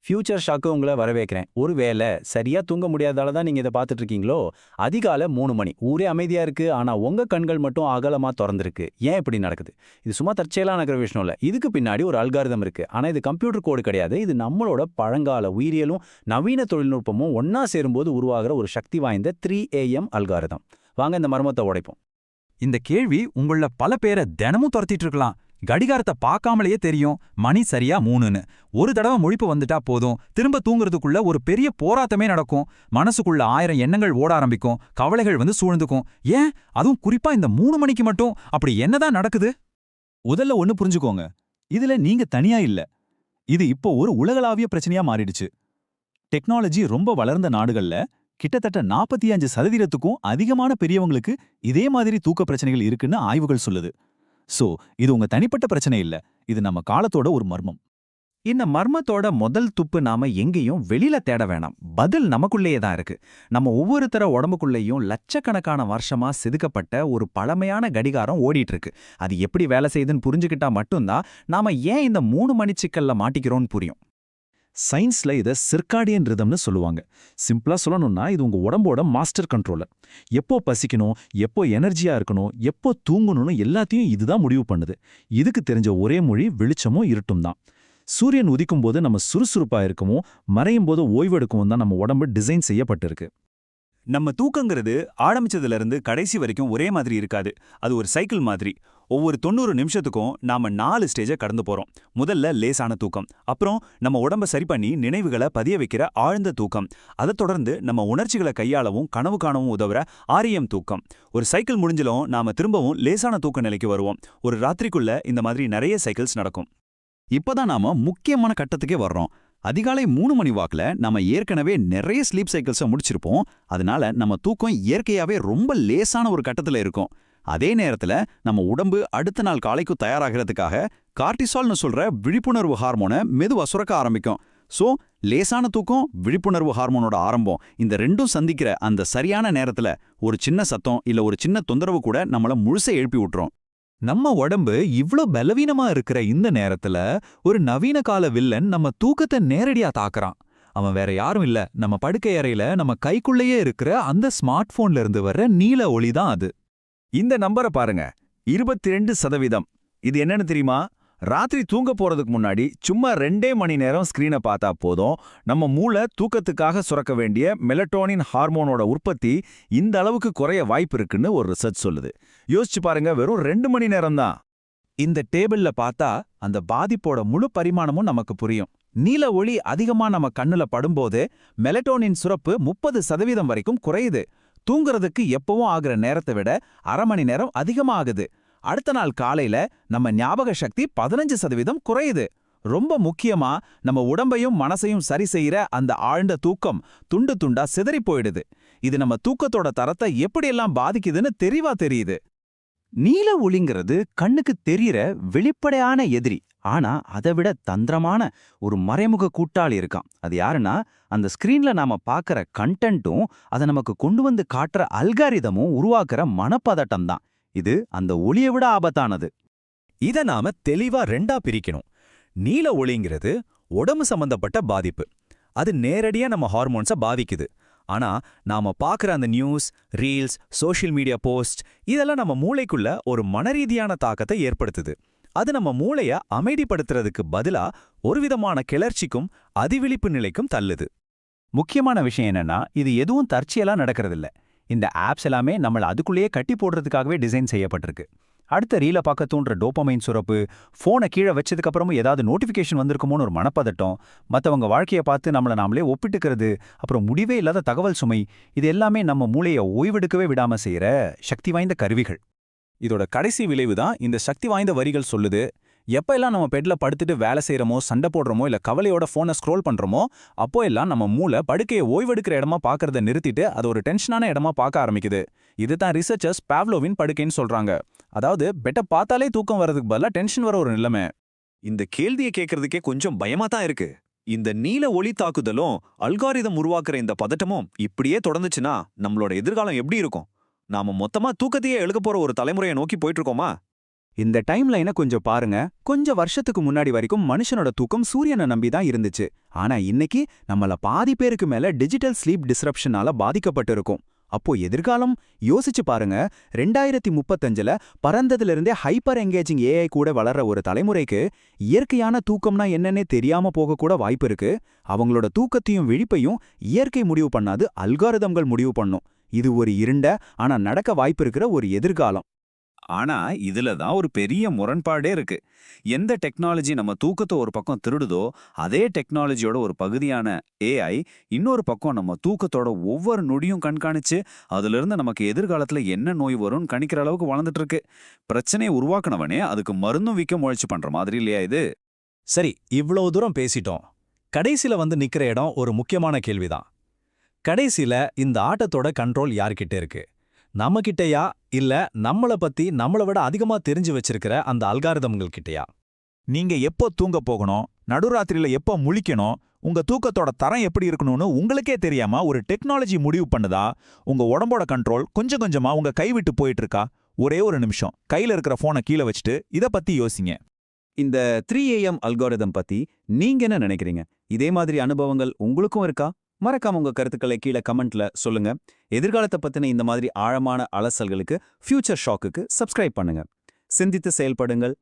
Future shock உங்கள வரவேற்கிறேன். ஒருவேளை சரியா தூங்க முடியாதால தான் நீங்க இத பார்த்துட்டு இருக்கீங்களோ? அதிகாலை 3 மணி. ஊரே அமைதியா இருக்கு. ஆனா உங்க கண்கள் மட்டும் அகலமா தொறந்திருக்கு. ஏன் இப்படி நடக்குது? இது சும்மா தற்செயலா நடக்கிற விஷயம் இல்ல. இதுக்கு பின்னாடி ஒரு அல்காரிதம் இருக்கு. ஆனா இது கம்ப்யூட்டர் கோடு கிடையாது. இது நம்மளோட பழங்கால உயிரியலும் நவீன தொழில்நுட்பமும் ஒன்னா சேரும்போது உருவாகிற ஒரு சக்தி வாய்ந்த 3AM அல்காரிதம். வாங்க இந்த மர்மத்தை உடைப்போம். இந்த கேள்வி உங்கள பல பேரை தினமும் துரத்திட்டு இருக்கலாம். கடிகாரத்தை பார்க்காமலேயே தெரியும் மணி சரியா 3ன்னு. ஒரு தடவை முழிப்பு வந்துட்டா போதும், திரும்ப தூங்குறதுக்குள்ள ஒரு பெரிய போராட்டமே நடக்கும். மனசுக்குள்ள 1000 எண்ணங்கள் ஓட ஆரம்பிக்கும், கவலைகள் சூழ்ந்துக்கும். ஏன் அதுவும் குறிப்பா இந்த 3 மணிக்கு மட்டும் அப்படி என்னதான் நடக்குது? முதல்ல ஒன்னு புரிஞ்சுக்கோங்க, இதுல நீங்க தனியா இல்ல. இது இப்போ ஒரு உலகளாவிய பிரச்சனையா மாறிடுச்சு. டெக்னாலஜி ரொம்ப வளர்ந்த நாடுகள்ல கிட்டத்தட்ட 45%க்கும் அதிகமான பெரியவங்களுக்கு இதே மாதிரி தூக்க பிரச்சனைகள் இருக்குன்னு ஆய்வுகள் சொல்லுது. சோ இது உங்க தனிப்பட்ட பிரச்சனை இல்ல, இது நம்ம காலத்தோட ஒரு மர்மம். இந்த மர்மத்தோட முதல் துப்பு நாம எங்கேயும் வெளியில தேட வேணாம். பதில் நமக்குள்ளேயே தான் இருக்கு. நம்ம ஒவ்வொருத்தர உடம்புக்குள்ளேயும் லட்சக்கணக்கான வருஷமா செதுக்கப்பட்ட ஒரு பழமையான கடிகாரம் ஓடிட்டு இருக்கு. அது எப்படி வேலை செய்யுதுன்னு புரிஞ்சுக்கிட்டா மட்டும்தான் நாம ஏன் இந்த 3 மணி சிக்கல்ல மாட்டிக்கிறோம்னு புரியும். சயின்ஸ்ல இதை சிர்காடியன் ரிதம்னு சொல்லுவாங்க. சிம்பிளா சொல்லணும்னா இது உங்க உடம்போட மாஸ்டர் கண்ட்ரோலர். எப்போ பசிக்கணும், எப்போ எனர்ஜியா இருக்கணும், எப்போ தூங்கணும்னு எல்லாத்தையும் இதுதான் முடிவு பண்ணுது. இதுக்கு தெரிஞ்ச ஒரே மொழி வெளிச்சமும் இருட்டும் தான். சூரியன் உதிக்கும் போது நம்ம சுறுசுறுப்பா இருக்கவும், மறையும் போது ஓய்வெடுக்கவும் தான் நம்ம உடம்பு டிசைன் செய்யப்பட்டிருக்கு. நம்ம தூக்கங்கிறது ஆரம்பிச்சதுல இருந்து கடைசி வரைக்கும் ஒரே மாதிரி இருக்காது. அது ஒரு சைக்கிள் மாதிரி. ஒவ்வொரு 90 நிமிஷத்துக்கும் நாம 4 ஸ்டேஜை கடந்து போறோம். முதல்ல லேசான தூக்கம், அப்புறம் நம்ம உடம்ப சரி பண்ணி நினைவுகளை பதிய வைக்கிற ஆழ்ந்த தூக்கம், அதை தொடர்ந்து நம்ம உணர்ச்சிகளை கையாளவும் கனவு காணவும் உதவுற REM தூக்கம். ஒரு சைக்கிள் முடிஞ்சலும் நாம திரும்பவும் லேசான தூக்க நிலைக்கு வருவோம். ஒரு ராத்திரிக்குள்ள இந்த மாதிரி நிறைய சைக்கிள்ஸ் நடக்கும். இப்பதான் நாம முக்கியமான கட்டத்துக்கே வர்றோம். அதிகாலை 3 மணி வாக்குல நம்ம ஏற்கனவே நிறைய ஸ்லீப் சைக்கிள்ஸை முடிச்சிருப்போம். அதனால நம்ம தூக்கம் இயற்கையாவே ரொம்ப லேசான ஒரு கட்டத்துல இருக்கும். அதே நேரத்துல நம்ம உடம்பு அடுத்த நாள் காலைக்கு தயாராகிறதுக்காக கார்டிசால்னு சொல்ற விழிப்புணர்வு ஹார்மோனை மெதுவா சுரக்க ஆரம்பிக்கும். சோ லேசான தூக்கம், விழிப்புணர்வு ஹார்மோனோட ஆரம்பம், இந்த ரெண்டும் சந்திக்கிற அந்த சரியான நேரத்துல ஒரு சின்ன சத்தம் இல்ல ஒரு சின்ன தொந்தரவு கூட நம்மள முழுச எழுப்பி விட்டுரும். நம்ம உடம்பு இவ்ளோ பலவீனமா இருக்கிற இந்த நேரத்துல ஒரு நவீன கால வில்லன் நம்ம தூக்கத்தை நேரடியா தாக்குறான். அவன் வேற யாரும் இல்ல, நம்ம படுக்கை அறையில நம்ம கைக்குள்ளேயே இருக்கிற அந்த ஸ்மார்ட் போன்ல இருந்து வர்ற நீல ஒளி தான் அது. இந்த நம்பரை பாருங்க, 22%. இது என்னன்னு தெரியுமா? ராத்திரி தூங்க போறதுக்கு முன்னாடி சும்மா 2 மணி நேரம் ஸ்கிரீனை பார்த்தா போதும், நம்ம மூளை தூக்கத்துக்காக சுரக்க வேண்டிய மெலட்டோனின் ஹார்மோனோட உற்பத்தி இந்த அளவுக்கு குறைய வாய்ப்பு இருக்குன்னு ஒரு ரிசர்ச் சொல்லுது. யோசிச்சு பாருங்க, வெறும் 2 மணி நேரம் தான். இந்த டேபிள்ல பார்த்தா அந்த பாதிப்போட முழு பரிமாணமும் நமக்கு புரியும். நீல ஒளி அதிகமா நம்ம கண்ணுல படும்போது மெலட்டோனின் சுரப்பு 30% வரைக்கும் குறையுது. தூங்குறதுக்கு எப்பவும் ஆகிற நேரத்தை விட அரை மணி நேரம் அதிகமா ஆகுது. அடுத்த நாள் காலையில நம்ம ஞாபக சக்தி 15% குறையுது. ரொம்ப முக்கியமா நம்ம உடம்பையும் மனசையும் சரி செய்யற அந்த ஆழ்ந்த தூக்கம் துண்டு துண்டா சிதறி போயிடுது. இது நம்ம தூக்கத்தோட தரத்தை எப்படியெல்லாம் பாதிக்குதுன்னு தெளிவா தெரியுது. நீல ஒளிங்கிறது கண்ணுக்கு தெரியற வெளிப்படையான எதிரி. ஆனா அதை விட தந்திரமான ஒரு மறைமுக கூட்டாளி இருக்கான். அது யாருன்னா, அந்த ஸ்கிரீன்ல நாம பார்க்கற கண்டென்ட்டும் அதை நமக்கு கொண்டு வந்து காட்டுற அல்காரிதமும் உருவாக்குற மனப்பதட்டம் தான். இது அந்த ஒளியை விட ஆபத்தானது. இத நாம தெளிவா 2ஆ பிரிக்கணும். நீல ஒளிங்கிறது உடம்பு சம்பந்தப்பட்ட பாதிப்பு. அது நேரடியா நம்ம ஹார்மோன்ஸை பாதிக்குது. ஆனா நாம பார்க்குற அந்த news, reels, social media post இதெல்லாம் நம்ம மூளைக்குள்ள ஒரு மனரீதியான தாக்கத்தை ஏற்படுத்துது. அது நம்ம மூளைய அமைதிப்படுத்துறதுக்கு பதிலா ஒரு விதமான கிளர்ச்சிக்கும் அதிவிழிப்பு நிலைக்கும் தள்ளுது. முக்கியமான விஷயம் என்னன்னா, இது எதுவும் தற்செயலா நடக்கிறதில்ல. இந்த ஆப்ஸ் எல்லாமே நம்மள அதுக்குள்ளேயே கட்டி போடுறதுக்காகவே டிசைன் செய்யப்பட்டிருக்கு. அடுத்த ரீல பார்க்க தூண்டுற டோபமைன் சுரப்பு, ஃபோனை கீழே வச்சதுக்கு அப்புறமும் ஏதாவது நோட்டிஃபிகேஷன் வந்திருக்குமோன்னு ஒரு மனப்பதட்டம், மற்றவங்க வாழ்க்கையை பார்த்து நம்மளை நாமளே ஒப்பிட்டுக்கிறது, அப்புறம் முடிவே இல்லாத தகவல் சுமை, இது எல்லாமே நம்ம மூளையை ஓய்வெடுக்கவே விடாம செய்யற சக்தி வாய்ந்த கருவிகள். இதோட கடைசி விளைவு தான் இந்த சக்தி வாய்ந்த வரிகள் சொல்லுது. எப்ப எல்லாம் நம்ம பெட்ல படுத்துட்டு வேலை செய்யறோமோ, சண்டை போடுறோமோ, இல்ல கவலையோட போனை ஸ்க்ரோல் பண்றோமோ, அப்போ எல்லாம் நம்ம மூளை படுக்கையை ஓய்வெடுக்கிற இடமா பார்க்கறத நிறுத்திட்டு அது ஒரு டென்ஷனான இடமா பார்க்க ஆரம்பிக்குது. இதுதான் ரிசர்ச்சர்ஸ் பாவ்லோவின் படுக்கைன்னு சொல்றாங்க. அதாவது பெட்டை பார்த்தாலே தூக்கம் வர்றதுக்கு பதிலா டென்ஷன் வர ஒரு நிலைமை. இந்த கேள்வியை கேட்கறதுக்கே கொஞ்சம் பயமா தான் இருக்கு. இந்த நீல ஒளி தாக்குதலும் அல்காரிதம் உருவாக்குற இந்த பதட்டமும் இப்படியே தொடர்ந்துச்சுன்னா நம்மளோட எதிர்காலம் எப்படி இருக்கும்? நாம மொத்தமா தூக்கத்தையே எழுக்க போற ஒரு தலைமுறையை நோக்கி போயிட்டு இருக்கோமா? இந்த டைம்லைனை கொஞ்சம் பாருங்க. கொஞ்சம் வருஷத்துக்கு முன்னாடி வரைக்கும் மனுஷனோட தூக்கம் சூரியனை நம்பி தான் இருந்துச்சு. ஆனா இன்னைக்கு நம்மள பாதி பேருக்கு மேல டிஜிட்டல் ஸ்லீப் டிஸ்ரப்ஷனால பாதிக்கப்பட்டிருக்கும். அப்போ எதிர்காலம் யோசிச்சு பாருங்க. 2035ல பறந்ததிலிருந்தே ஹைப்பர் எங்கேஜிங் ஏஐ கூட வளர்ற ஒரு தலைமுறைக்கு இயற்கையான தூக்கம்னா என்னன்னே தெரியாம போக கூட வாய்ப்பு இருக்கு. அவங்களோட தூக்கத்தையும் விழிப்பையும் இயற்கை முடிவு பண்ணாது, அல்காரிதம்கள் முடிவு பண்ணும். இது ஒரு இருண்ட ஆனா நடக்க வாய்ப்பு இருக்கிற ஒரு எதிர்காலம். ஆனா இதுல தான் ஒரு பெரிய முரண்பாடே இருக்கு. எந்த டெக்னாலஜி நம்ம தூக்கத்தை ஒரு பக்கம் திருடுதோ, அதே டெக்னாலஜியோட ஒரு பகுதியான ஏஐ இன்னொரு பக்கம் நம்ம தூக்கத்தோட ஒவ்வொரு நொடியும் கண்காணிச்சு அதிலிருந்து நமக்கு எதிர்காலத்துல என்ன நோய் வரும்னு கணிக்கிற அளவுக்கு வளர்ந்துட்டு இருக்கு. பிரச்சனையை உருவாக்குனவனே அதுக்கு மருந்தும் விற்க முயற்சி பண்ற மாதிரி இல்லையா இது? சரி, இவ்வளவு தூரம் பேசிட்டோம். கடைசியில வந்து நிக்கிற இடம் ஒரு முக்கியமான கேள்விதான். கடைசியில இந்த ஆட்டத்தோட கண்ட்ரோல் யார்கிட்ட இருக்கு? நம்ம கிட்டயா, இல்ல நம்மள பத்தி நம்மள விட அதிகமா தெரிஞ்சு வச்சிருக்கிற அந்த அல்காரிதம்கள் கிட்டயா? நீங்க எப்போ தூங்க போகணும், நடுராத்திரியில எப்போ முழிக்கணும், உங்க தூக்கத்தோட தரம் எப்படி இருக்கணும்னு உங்களுக்கே தெரியாம ஒரு டெக்னாலஜி முடிவு பண்ணுதா? உங்க உடம்போட கண்ட்ரோல் கொஞ்சம் கொஞ்சமா உங்க கைவிட்டு போயிட்டு இருக்கா? ஒரே ஒரு நிமிஷம் கையில இருக்கிற போனை கீழே வச்சுட்டு இத பத்தி யோசிங்க. இந்த 3AM அல்காரிதம் பத்தி நீங்க என்ன நினைக்கிறீங்க? இதே மாதிரி அனுபவங்கள் உங்களுக்கும் இருக்கா? மறக்காம உங்க கருத்துக்களை கீழே கமெண்ட்ல சொல்லுங்க. எதிர்காலத்தை பத்தின இந்த மாதிரி ஆழமான அலசல்களுக்கு ஃபியூச்சர் ஷாக்குக்கு சப்ஸ்கிரைப் பண்ணுங்க. சிந்தித்து செயல்படுங்கள்.